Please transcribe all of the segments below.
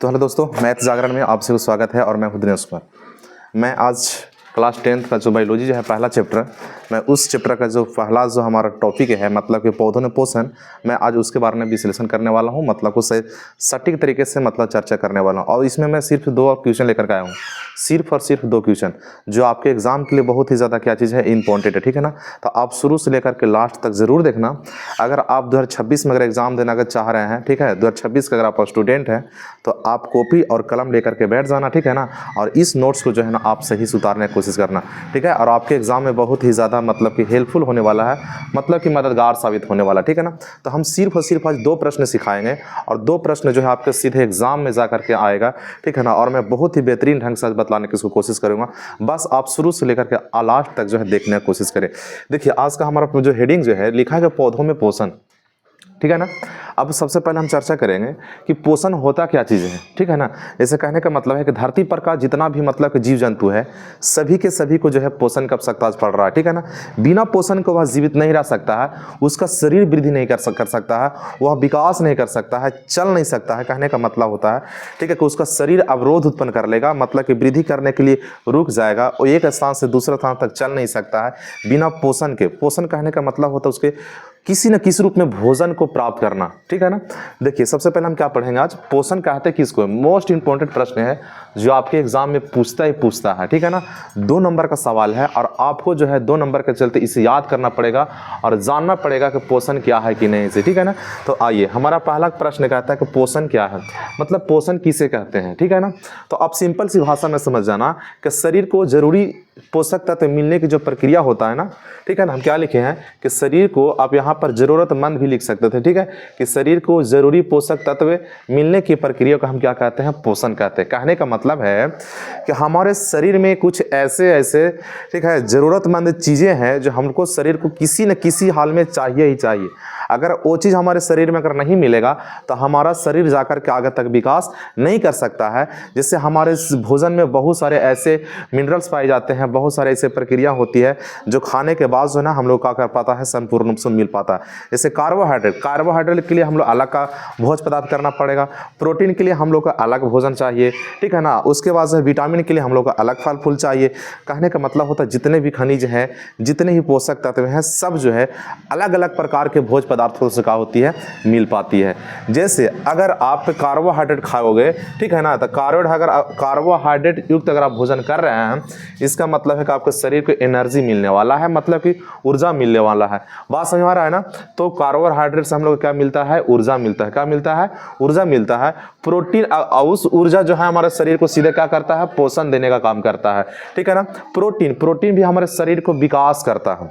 तो हेलो दोस्तों, मैथ जागरण में आप सभी को स्वागत है और मैं हूं दिनेश कुमार। मैं आज क्लास 10th का जो बायोलॉजी जो है पहला चैप्टर, मैं उस चैप्टर का जो पहला जो हमारा टॉपिक है मतलब कि पौधों में पोषण, मैं आज उसके बारे में विश्लेषण करने वाला हूं, मतलब उसे सटीक तरीके से मतलब चर्चा करने वाला हूं। और इसमें मैं सिर्फ 2 क्वेश्चन लेकर के आया हूं, सिर्फ और सिर्फ 2 क्वेश्चन जो आपके एग्जाम के लिए बहुत ही ज़्यादा क्या चीज़ है, इंपॉर्टेंट है, ठीक है ना। तो आप शुरू से लेकर के लास्ट तक ज़रूर देखना। अगर आप 2026 में अगर एग्जाम देना अगर चाह रहे हैं, ठीक है, 2026 का अगर आप स्टूडेंट हैं तो आप कॉपी और कलम लेकर के बैठ जाना, ठीक है ना। और इस नोट्स को जो है ना आप सही से उतारने की कोशिश करना, ठीक है। और आपके एग्जाम में बहुत ही ज़्यादा मतलब कि हेल्पफुल होने वाला है, मतलब कि मददगार साबित होने वाला, ठीक है ना। तो हम सिर्फ और सिर्फ आज 2 प्रश्न सिखाएंगे और 2 प्रश्न जो है आपके सीधे एग्जाम में जा करके आएगा, ठीक है ना। और मैं बहुत ही बेहतरीन ढंग से बतलाने की कोशिश करूंगा, बस आप शुरू से लेकर के लास्ट तक जो है देखने की कोशिश करें। देखिए आज का हमारा जो हेडिंग जो है लिखा है पौधों में पोषण, ठीक है ना। अब सबसे पहले हम चर्चा करेंगे कि पोषण होता क्या चीज़ है, ठीक है ना। ऐसे कहने का मतलब है कि धरती पर का जितना भी मतलब कि जीव जंतु है सभी के सभी को जो है पोषण की आवश्यकता पड़ रहा है, ठीक है ना। बिना पोषण के वह जीवित नहीं रह सकता है, उसका शरीर वृद्धि नहीं कर सकता है, वह विकास नहीं कर सकता है, चल नहीं सकता है। कहने का मतलब होता है, ठीक है, कि उसका शरीर अवरोध उत्पन्न कर लेगा, मतलब कि वृद्धि करने के लिए रुक जाएगा और एक स्थान से दूसरे स्थान तक चल नहीं सकता है बिना पोषण के। पोषण कहने का मतलब होता है उसके किसी न किसी रूप में भोजन को प्राप्त करना, ठीक है ना। देखिए सबसे पहले हम क्या पढ़ेंगे आज, पोषण कहते हैं किसको। मोस्ट इंपॉर्टेंट प्रश्न है जो आपके एग्जाम में पूछता है, ठीक है ना। 2 नंबर का सवाल है और आपको जो है 2 नंबर के चलते इसे याद करना पड़ेगा और जानना पड़ेगा कि पोषण क्या है कि नहीं से, ठीक है ना। तो आइए हमारा पहला प्रश्न कहता है कि पोषण क्या है, मतलब पोषण किसे कहते हैं, ठीक है ना। तो आप सिंपल सी भाषा में समझ जाना कि शरीर को जरूरी पोषक तत्व मिलने की जो प्रक्रिया होता है ना, ठीक है ना। हम क्या लिखे हैं कि शरीर को, आप यहाँ पर जरूरतमंद भी लिख सकते थे, ठीक है, कि शरीर को जरूरी पोषक तत्व मिलने की प्रक्रिया को हम क्या कहते हैं, पोषण कहते हैं। कहने का मतलब है कि हमारे शरीर में कुछ ऐसे ठीक है जरूरतमंद चीज़ें हैं जो हमको शरीर को किसी न किसी हाल में चाहिए ही चाहिए। अगर वो चीज़ हमारे शरीर में अगर नहीं मिलेगा तो हमारा शरीर जाकर के आगे तक विकास नहीं कर सकता है। जैसे हमारे भोजन में बहुत सारे ऐसे मिनरल्स पाए जाते हैं, बहुत सारे ऐसे प्रक्रिया होती है जो खाने के बाद जो है ना हम लोग क्या कर पाता है, संपूर्ण रूप से मिल पाता है। जैसे कार्बोहाइड्रेट के लिए हम लोग अलग का भोज पदार्थ करना पड़ेगा, प्रोटीन के लिए हम लोग का अलग भोजन चाहिए, ठीक है ना। उसके बाद से विटामिन के लिए हम लोग का अलग फल फूल चाहिए। कहने का मतलब होता है जितने भी खनिज हैं, जितने ही पोषक तत्व हैं, सब जो है अलग अलग प्रकार के भोज पदार्थों से क्या होती है, मिल पाती है। जैसे अगर आप कार्बोहाइड्रेट खाओगे, ठीक है ना, तो कार्बोहाइड्रेट युक्त अगर आप भोजन कर रहे हैं, इसका मतलब है कि आपके शरीर को एनर्जी मिलने वाला है, मतलब कि ऊर्जा मिलने वाला है। बात समझ में आ रहा है ना। तो कार्बोहाइड्रेट से हम लोग क्या मिलता है, ऊर्जा मिलता है। क्या मिलता है, ऊर्जा मिलता है। प्रोटीन, उस ऊर्जा जो है हमारे शरीर को सीधे क्या करता है, पोषण देने का काम करता है, ठीक है ना। प्रोटीन भी हमारे शरीर को विकास करता है,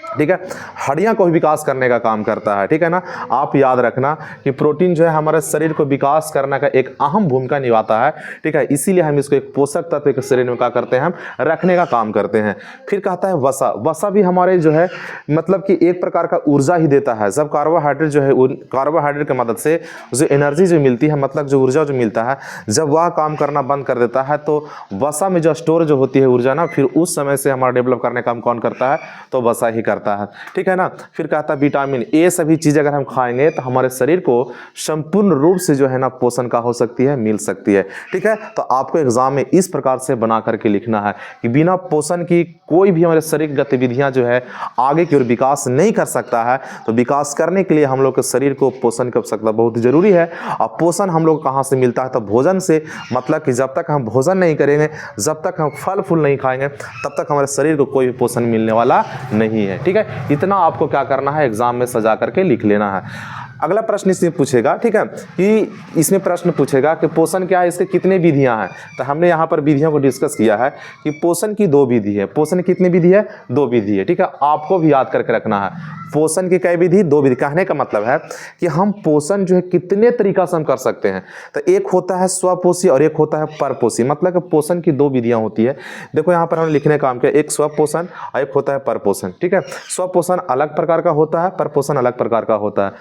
ठीक है, हड्डियां को भी विकास करने का काम करता है, ठीक है ना। आप याद रखना कि प्रोटीन जो है हमारे शरीर को विकास करने का एक अहम भूमिका निभाता है, ठीक है। इसीलिए हम इसको एक पोषक तत्व के शरीर में क्या करते हैं, हम रखने का काम करते हैं। फिर कहता है वसा भी हमारे जो है मतलब कि एक प्रकार का ऊर्जा ही देता है। जब कार्बोहाइड्रेट जो है, कार्बोहाइड्रेट की मदद से जो एनर्जी जो मिलती है, मतलब जो ऊर्जा जो मिलता है, जब वह काम करना बंद कर देता है तो वसा में जो स्टोर जो होती है ऊर्जा ना, फिर उस समय से हमारा डेवलप करने का काम कौन करता है, तो वसा ही करता है, ठीक है ना। फिर कहता है विटामिन, ये सभी चीजें अगर हम खाएंगे तो हमारे शरीर को संपूर्ण रूप से जो है ना पोषण का हो सकती है, मिल सकती है, ठीक है। तो आपको एग्जाम में इस प्रकार से बना करके लिखना है कि बिना पोषण की कोई भी हमारे शरीर गतिविधियां जो है आगे की ओर विकास नहीं कर सकता है। तो विकास करने के लिए हम लोग के शरीर को पोषण की आवश्यकता बहुत जरूरी है। और पोषण हम लोग कहाँ से मिलता है, तो भोजन से। मतलब कि जब तक हम भोजन नहीं करेंगे, जब तक हम फल फूल नहीं खाएंगे, तब तक हमारे शरीर को कोई भी पोषण मिलने वाला नहीं है, ठीक है। इतना आपको क्या करना है, एग्जाम में सजा करके लिख लेना है। अगला प्रश्न इसमें पूछेगा, ठीक है, कि इसमें प्रश्न पूछेगा कि पोषण क्या है, इसके कितने विधियां हैं। तो हमने यहाँ पर विधियों को डिस्कस किया है कि पोषण की 2 विधि है। पोषण कितनी विधि है, 2 विधि है, ठीक है। आपको भी याद करके रखना है पोषण की कई विधि, 2 विधि। कहने का मतलब है कि हम पोषण जो है कितने तरीका से हम कर सकते हैं। तो एक होता है स्वपोषी और एक होता है परपोषी, मतलब कि पोषण की 2 विधियां होती है। देखो यहाँ पर हमने लिखने का काम किया, एक स्वपोषण और एक होता है परपोषण, ठीक है। स्वपोषण अलग प्रकार का होता है, परपोषण अलग प्रकार का होता है।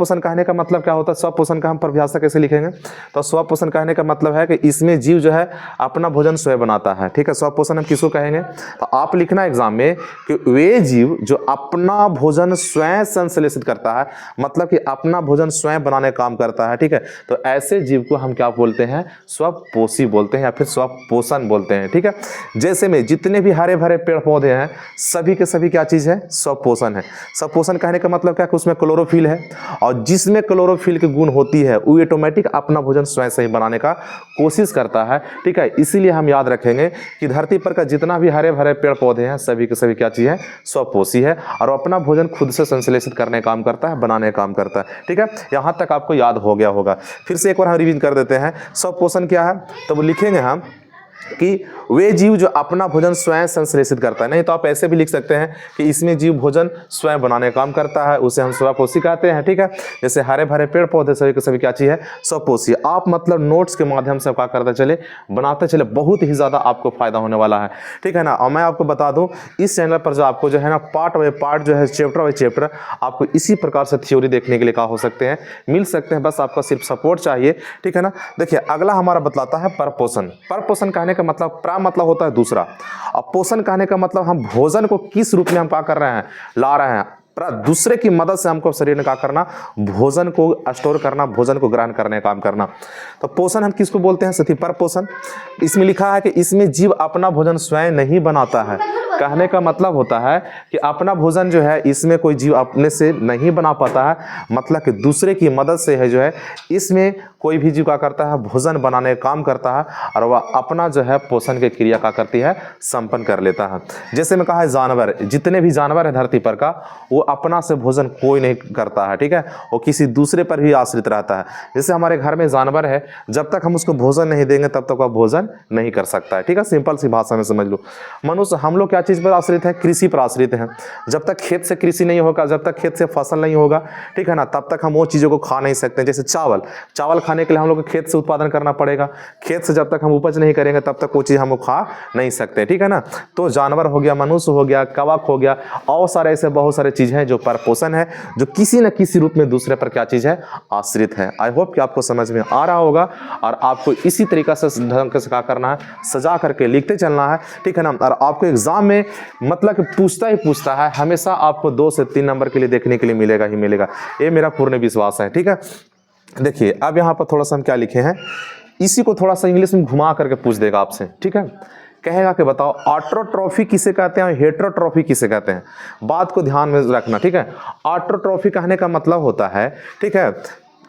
स्वपोषण कहने का मतलब क्या होता है, स्वपोषण का हम परिभाषा कैसे लिखेंगे, तो स्वपोषण कहने का मतलब है कि इसमें जीव जो है अपना भोजन स्वयं बनाता है। ठीक है, स्वपोषण हम किसको कहेंगे, तो आप लिखना एग्जाम में कि वे जीव जो अपना भोजन स्वयं संश्लेषित करता है, मतलब कि अपना भोजन स्वयं बनाने का काम करता है। ठीक है, तो ऐसे जीव को हम क्या बोलते हैं, स्वपोषी बोलते हैं या फिर स्वपोषण बोलते हैं। ठीक है, जैसे में जितने भी हरे भरे पेड़ पौधे हैं सभी के सभी क्या चीज है, स्वपोषण है। स्वपोषण कहने का मतलब क्या है कि उसमें क्लोरोफिल है, और जिसमें क्लोरोफिल की गुण होती है वो ऑटोमेटिक अपना भोजन स्वयं से ही बनाने का कोशिश करता है। ठीक है, इसीलिए हम याद रखेंगे कि धरती पर का जितना भी हरे भरे पेड़ पौधे हैं सभी के सभी क्या चीज है, स्वपोषी है, और अपना भोजन खुद से संश्लेषित करने का काम करता है, बनाने का काम करता है। ठीक है, यहां तक आपको याद हो गया होगा। फिर से एक बार हम रिवीजन कर देते हैं, स्वपोषण क्या है, तो लिखेंगे हम कि वे जीव जो अपना भोजन स्वयं संश्लेषित करता है, नहीं तो आप ऐसे भी लिख सकते हैं कि इसमें जीव भोजन स्वयं बनाने का काम करता है, उसे हम स्वपोषी कहते हैं। ठीक है, जैसे हरे भरे पेड़ पौधे सभी के सभी क्या चीज है, स्वपोषी। आप मतलब नोट्स के माध्यम से क्या करते चले, बनाते चले, बहुत ही ज्यादा आपको फायदा होने वाला है। ठीक है ना, और मैं आपको बता दूं इस चैनल पर जो आपको जो है ना पार्ट बाय पार्ट जो है, चैप्टर बाय चैप्टर आपको इसी प्रकार से थ्योरी देखने के लिए क्या हो सकते हैं, मिल सकते हैं। बस आपका सिर्फ सपोर्ट चाहिए। ठीक है ना, देखिए अगला हमारा बतलाता है परपोषण। परपोषण कहने का मतलब मतलब होता है दूसरा, और पोषण कहने का मतलब हम भोजन को किस रूप में हम क्या कर रहे हैं, ला रहे हैं, दूसरे की मदद से हमको शरीर में क्या करना, भोजन को स्टोर करना, भोजन को ग्रहण करने का काम करना। तो पोषण हम किसको बोलते हैं, साथी, परपोषण। इसमें लिखा है कि इसमें जीव अपना भोजन स्वयं नहीं बनाता है। कहने का मतलब होता है कि अपना भोजन जो है इसमें कोई जीव अपने से नहीं बना पाता है, मतलब कि दूसरे की मदद से है जो है इसमें कोई भी जीव क्या करता है, भोजन बनाने का काम करता है, और वह अपना जो है पोषण की क्रिया क्या करती है, संपन्न कर लेता है। जैसे मैं कहा है जानवर, जितने भी जानवर है धरती पर का, वो अपना से भोजन कोई नहीं करता है। ठीक है, वो किसी दूसरे पर भी आश्रित रहता है। जैसे हमारे घर में जानवर है, जब तक हम उसको भोजन नहीं देंगे तब तक वह भोजन नहीं कर सकता है। ठीक है, सिंपल सी भाषा में समझ लो। मनुष्य हम लोग क्या चीज पर आश्रित है, कृषि पर आश्रित हैं। जब तक खेत से कृषि नहीं होगा, जब तक खेत से फसल नहीं होगा, ठीक है ना, तब तक हम वो चीजों को खा नहीं सकते। जैसे चावल खाने के लिए हम लोग को खेत से उत्पादन करना पड़ेगा, खेत से जब तक हम उपज नहीं करेंगे तब तक वो चीज हम खा नहीं सकते। ठीक है ना, तो जानवर हो गया, मनुष्य हो गया, कवक हो गया, और सारे ऐसे बहुत सारे चीज हैं जो परपोषण है, जो किसी न किसी रूप में दूसरे पर क्या चीज है, आश्रित है। आई होप कि आपको समझ में आ रहा होगा, और आपको इसी तरीका से ढंग से क्या करना है, सजा करके लिखते चलना है। ठीक है ना, और आपको एग्जाम में मतलब कि पूछता ही पूछता है, हमेशा आपको 2 से 3 नंबर के लिए देखने के लिए मिलेगा ही मिलेगा, ये मेरा पूर्ण विश्वास है। ठीक है, देखिए अब यहाँ पर थोड़ा सा हम क्या लिखे हैं, इसी को थोड़ा सा इंग्लिश में घुमा करके पूछ देगा आपसे। ठीक है, कहेगा कि बताओ ऑटोट्रॉफी किसे कहते हैं और हेटेरोट्रॉफी किसे कहते हैं। बात को ध्यान में रखना। ठीक है, ऑटोट्रॉफी कहने का मतलब होता है, ठीक है,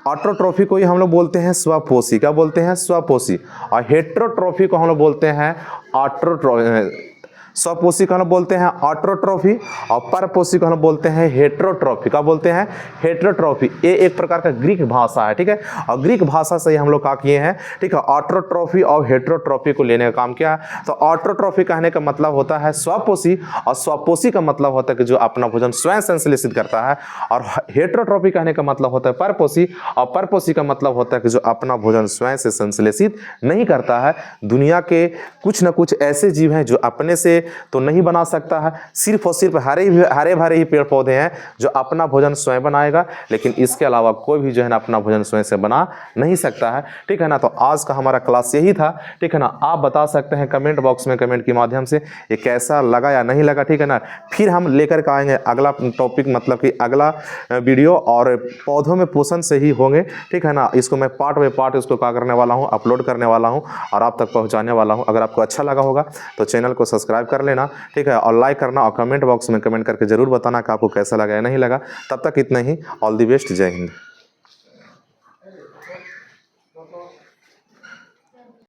ऑटोट्रॉफी को ही हम लोग बोलते हैं स्वपोषी, क्या बोलते हैं, स्वपोषी। और हेटेरोट्रॉफी को हम लोग बोलते हैं ऑटोट्रॉफी। स्वपोषी को हम बोलते हैं ऑटोट्रॉफी, और परपोषी को हम बोलते हैं हेटेरोट्रॉफी। क्या बोलते हैं, हेटेरोट्रॉफी। ये एक प्रकार का ग्रीक भाषा है। ठीक है, और ग्रीक भाषा से ही हम लोग क्या किए हैं, ठीक है, ऑटोट्रॉफी और हेटेरोट्रॉफी को लेने का काम किया है। तो ऑटोट्रॉफी कहने का मतलब होता है स्वपोषी, और स्वपोषी का मतलब होता है कि जो अपना भोजन स्वयं संश्लेषित करता है, और हेटेरोट्रॉफी कहने का मतलब होता है परपोषी, और परपोषी का मतलब होता है कि जो अपना भोजन स्वयं से संश्लेषित नहीं करता है। दुनिया के कुछ न कुछ ऐसे जीव हैं जो अपने से तो नहीं बना सकता है, सिर्फ और सिर्फ हरे भरे ही पेड़ पौधे हैं जो अपना भोजन स्वयं बनाएगा, लेकिन इसके अलावा कोई भी जो है ना अपना भोजन स्वयं से बना नहीं सकता है। ठीक है ना, तो आज का हमारा क्लास यही था। ठीक है ना, आप बता सकते हैं कमेंट बॉक्स में, कमेंट के माध्यम से ये कैसा लगा या नहीं लगा। ठीक है ना, फिर हम लेकर के आएंगे अगला टॉपिक, मतलब कि अगला वीडियो, और पौधों में पोषण से ही होंगे। ठीक है ना, इसको मैं पार्ट बाय पार्ट इसको क्या करने वाला हूँ, अपलोड करने वाला हूँ और आप तक पहुँचाने वाला हूँ। अगर आपको अच्छा लगा होगा तो चैनल को सब्सक्राइब कर लेना। ठीक है, और लाइक करना, और कमेंट बॉक्स में कमेंट करके जरूर बताना कि आपको कैसा लगा या नहीं लगा। तब तक इतना ही, ऑल द बेस्ट, जय हिंद।